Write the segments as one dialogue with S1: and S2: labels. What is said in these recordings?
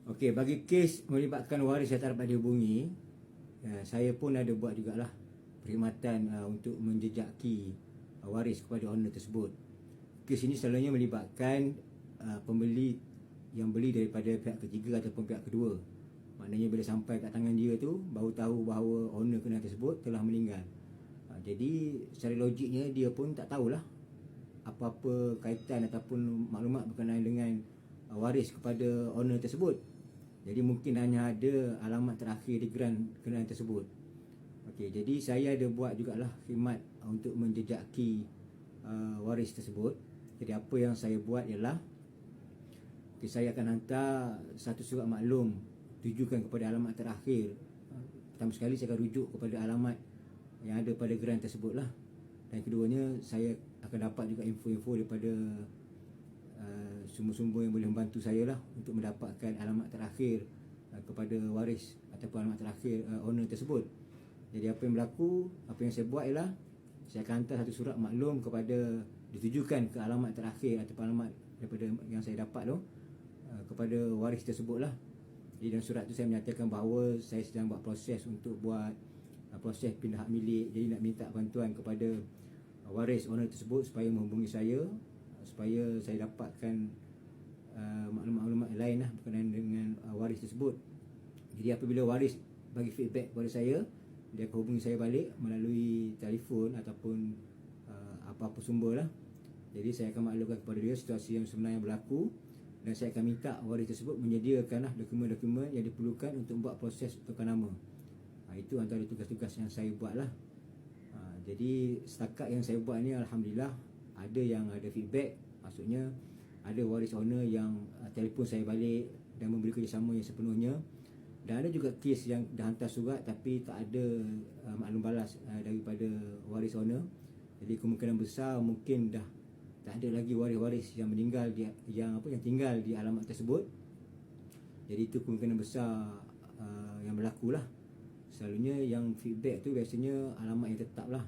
S1: Okey, bagi kes melibatkan waris yang tak dapat dihubungi, saya pun ada buat jugalah perkhidmatan untuk menjejaki waris kepada owner tersebut. Kes ini selalunya melibatkan pembeli yang beli daripada pihak ketiga ataupun pihak kedua. Maknanya bila sampai kat tangan dia tu, baru tahu bahawa owner kendaraan tersebut telah meninggal. Jadi secara logiknya dia pun tak tahulah apa-apa kaitan ataupun maklumat berkenaan dengan waris kepada owner tersebut. Jadi mungkin hanya ada alamat terakhir di geran kenderaan tersebut. Okey, jadi saya ada buat jugalah khidmat untuk menjejaki waris tersebut. Jadi apa yang saya buat ialah, saya akan hantar satu surat maklum tujukan kepada alamat terakhir. Pertama sekali saya akan rujuk kepada alamat yang ada pada geran tersebut lah. Dan keduanya, saya akan dapat juga info-info daripada sumber-sumber yang boleh membantu saya lah untuk mendapatkan alamat terakhir kepada waris ataupun alamat terakhir owner tersebut. Jadi apa yang berlaku, apa yang saya buat ialah saya akan hantar satu surat maklum kepada, ditujukan ke alamat terakhir ataupun alamat daripada yang saya dapat tu kepada waris tersebut lah. Jadi dalam surat tu saya menyatakan bahawa saya sedang buat proses untuk buat proses pindah hak milik. Jadi nak minta bantuan kepada waris owner tersebut supaya menghubungi saya, supaya saya dapatkan maklumat-maklumat lain lah berkenaan dengan waris tersebut. Jadi apabila waris bagi feedback kepada saya, dia akan hubungi saya balik melalui telefon ataupun apa-apa sumber lah. Jadi saya akan maklumkan kepada dia situasi yang sebenarnya berlaku, dan saya akan minta waris tersebut menyediakanlah dokumen-dokumen yang diperlukan untuk buat proses tukar nama. Itu antara tugas-tugas yang saya buat lah. Jadi setakat yang saya buat ni, alhamdulillah ada yang ada feedback. Maksudnya ada waris owner yang telefon saya balik dan memberi kerjasama yang sepenuhnya. Dan ada juga kes yang dah hantar surat tapi tak ada maklum balas daripada waris owner. Jadi kemungkinan besar mungkin dah tak ada lagi waris-waris yang meninggal yang tinggal di alamat tersebut. Jadi itu kemungkinan besar yang berlaku lah. Selalunya yang feedback tu biasanya alamat yang tetap lah.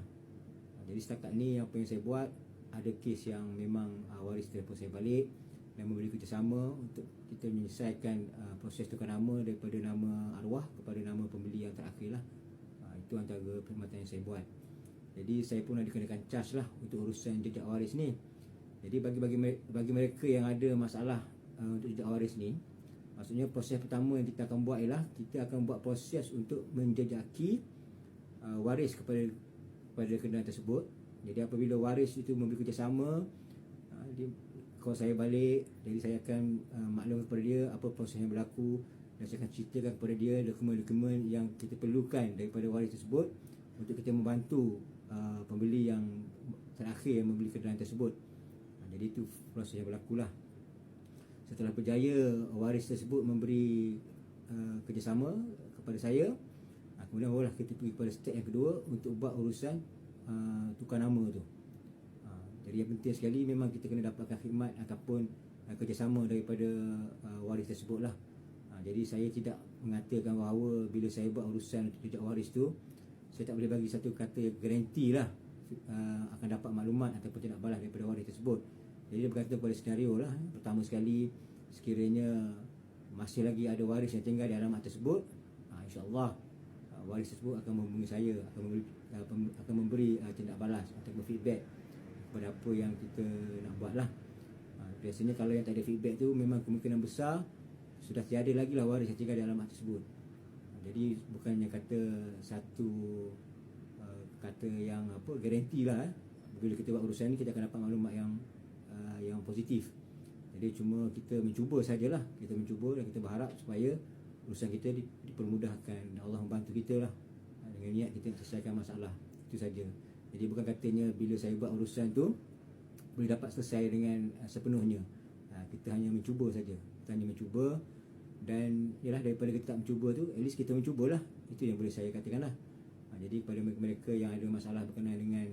S1: Jadi setakat ni apa yang saya buat, ada kes yang memang waris telefon saya balik dan memberi kerjasama untuk kita menyelesaikan proses tukar nama daripada nama arwah kepada nama pembeli yang terakhir lah. Itu antara perkhidmatan yang saya buat. Jadi saya pun ada kenakan charge lah untuk urusan jejak waris ni. Jadi bagi mereka yang ada masalah untuk jejak waris ni, maksudnya proses pertama yang kita akan buat ialah kita akan buat proses untuk menjejaki waris kepada kenderaan tersebut. Jadi apabila waris itu memberi kerjasama, dia call saya balik. Jadi saya akan maklum kepada dia apa proses yang berlaku, dan saya akan ceritakan kepada dia dokumen-dokumen yang kita perlukan daripada waris tersebut untuk kita membantu pembeli yang terakhir yang membeli kenderaan tersebut. Jadi itu proses yang berlaku lah. Setelah berjaya waris tersebut memberi kerjasama kepada saya, kemudian barulah kita pergi kepada step yang kedua untuk buat urusan tukar nama tu. Jadi yang penting sekali memang kita kena dapatkan khidmat ataupun kerjasama daripada waris tersebut lah. Jadi saya tidak mengatakan bahawa bila saya buat urusan jejak waris tu, saya tak boleh bagi satu kata garanti lah akan dapat maklumat ataupun tidak balas daripada waris tersebut. Jadi dia bergantung pada senario lah. Pertama sekali, sekiranya masih lagi ada waris yang tinggal di alamat tersebut, insyaAllah waris tersebut akan menghubungi saya, akan memberi tindak balas atau feedback kepada apa yang kita nak buat lah. Biasanya kalau yang tak ada feedback tu, memang kemungkinan besar sudah tiada lagi lah waris yang tinggal di alamat tersebut. Jadi bukannya kata satu kata yang garanti lah. Bila kita buat urusan ni, kita akan dapat maklumat yang positif. Jadi cuma kita mencuba sajalah. Kita mencuba dan kita berharap supaya urusan kita dipermudahkan. Allah membantu kita lah dengan niat kita selesaikan masalah. Itu saja. Jadi bukan katanya bila saya buat urusan tu boleh dapat selesai dengan sepenuhnya. Kita hanya mencuba saja. Kita hanya mencuba. Dan ialah daripada kita tak mencuba tu, at least kita mencubalah. Itu yang boleh saya katakan lah. Jadi kepada mereka yang ada masalah berkenaan dengan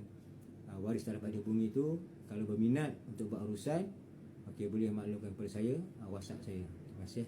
S1: waris tak dapat dihubungi tu, kalau berminat untuk buat urusan, boleh maklumkan kepada saya, WhatsApp saya. Terima kasih.